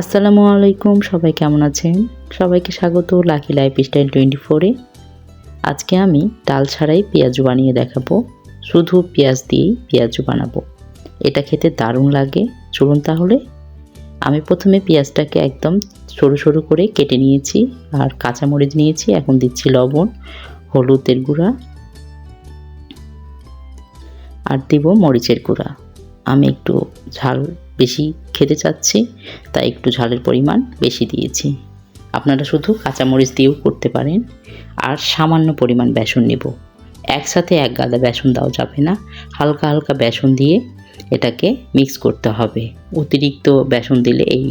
আসসালামু আলাইকুম, সবাই কেমন আছেন? সবাইকে স্বাগত লাকি লাইফস্টাইল 24-এ। আজকে আমি ডাল ছাড়াই পেঁয়াজু বানিয়ে দেখাবো। শুধু পেঁয়াজ দিয়েই পেঁয়াজু বানাবো। এটা খেতে দারুণ লাগে। চলুন তাহলে। আমি প্রথমে পেঁয়াজটাকে একদম সরু সরু করে কেটে নিয়েছি আর কাঁচামরিচ নিয়েছি। এখন দিচ্ছি লবণ, হলুদের গুঁড়া আর দিব মরিচের গুঁড়া। আমি একটু ঝাল বেশি খেতে চাচ্ছি, তাই একটু ঝালের পরিমাণ বেশি দিয়েছি। আপনারা শুধু কাঁচামরিচ দিয়েও করতে পারেন। আর সামান্য পরিমাণ বেসন নেব। একসাথে এক গাদা বেসন দেওয়া যাবে না, হালকা হালকা বেসন দিয়ে এটাকে মিক্স করতে হবে। অতিরিক্ত বেসন দিলে এই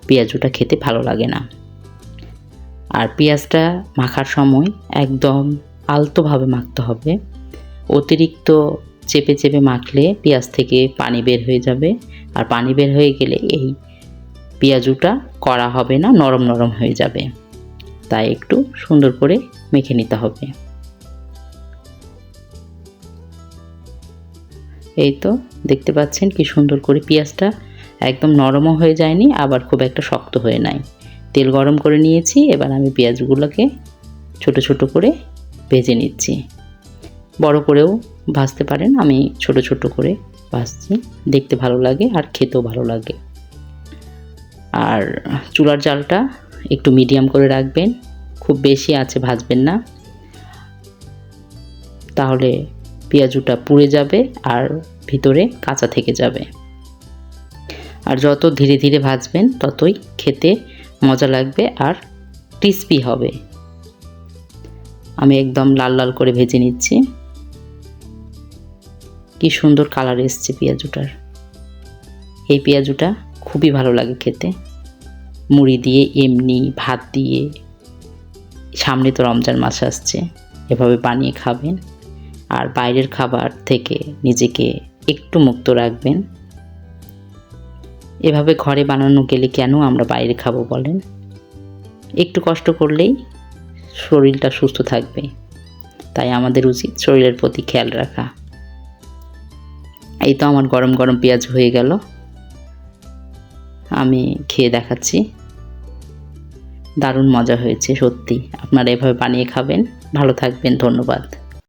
পেঁয়াজুটা খেতে ভালো লাগে না। আর পেঁয়াজটা মাখার সময় একদম আলতোভাবে মাখতে হবে। অতিরিক্ত চেপে চেপে মাখলে পেঁয়াজ থেকে পানি বের হয়ে যাবে, আর পানি বের হয়ে গেলে এই পেঁয়াজুটা কড়া হবে না, নরম নরম হয়ে যাবে। তাই একটু সুন্দর করে মেখে নিতে হবে। এই তো দেখতে পাচ্ছেন কি সুন্দর করে পেঁয়াজটা একদম নরমও হয়ে যায়নি, আবার খুব একটা শক্ত হয়ে নাই। তেল গরম করে নিয়েছি। এবার আমি পেঁয়াজগুলোকে ছোট ছোট করে ভেজে নিচ্ছি। বড় করেও ভাজতে পারেন, আমি ছোট ছোট করে ভাজছি। দেখতে ভালো লাগে আর খেতেও ভালো লাগে। আর চুলার জালটা একটু মিডিয়াম করে রাখবেন, খুব বেশি আঁচে ভাজবেন না, তাহলে পেঁয়াজুটা পুড়ে যাবে আর ভিতরে কাঁচা থেকে যাবে। আর যত ধীরে ধীরে ভাজবেন ততই খেতে মজা লাগবে আর ক্রিস্পি হবে। আমি একদম লাল লাল করে ভেজে নিচ্ছি। কি সুন্দর কালার এসছে পেঁয়াজুটার। এই পেঁয়াজুটা খুবই ভালো লাগে খেতে, মুড়ি দিয়ে, এমনি ভাত দিয়ে। সামনে তো রমজান মাস আসছে, এভাবে বানিয়ে খাবেন আর বাইরের খাবার থেকে নিজেকে একটু মুক্ত রাখবেন। এভাবে ঘরে বানানো গেলে কেন আমরা বাইরে খাবো বলেন? একটু কষ্ট করলেই শরীরটা সুস্থ থাকবে, তাই আমাদের উচিত শরীরের প্রতি খেয়াল রাখা। এই তো আমার গরম গরম পেঁয়াজ হয়ে গেল, আমি খেয়ে দেখাচ্ছি। দারুণ মজা হয়েছে সত্যি। আপনারা এভাবে বানিয়ে খাবেন। ভালো থাকবেন। ধন্যবাদ।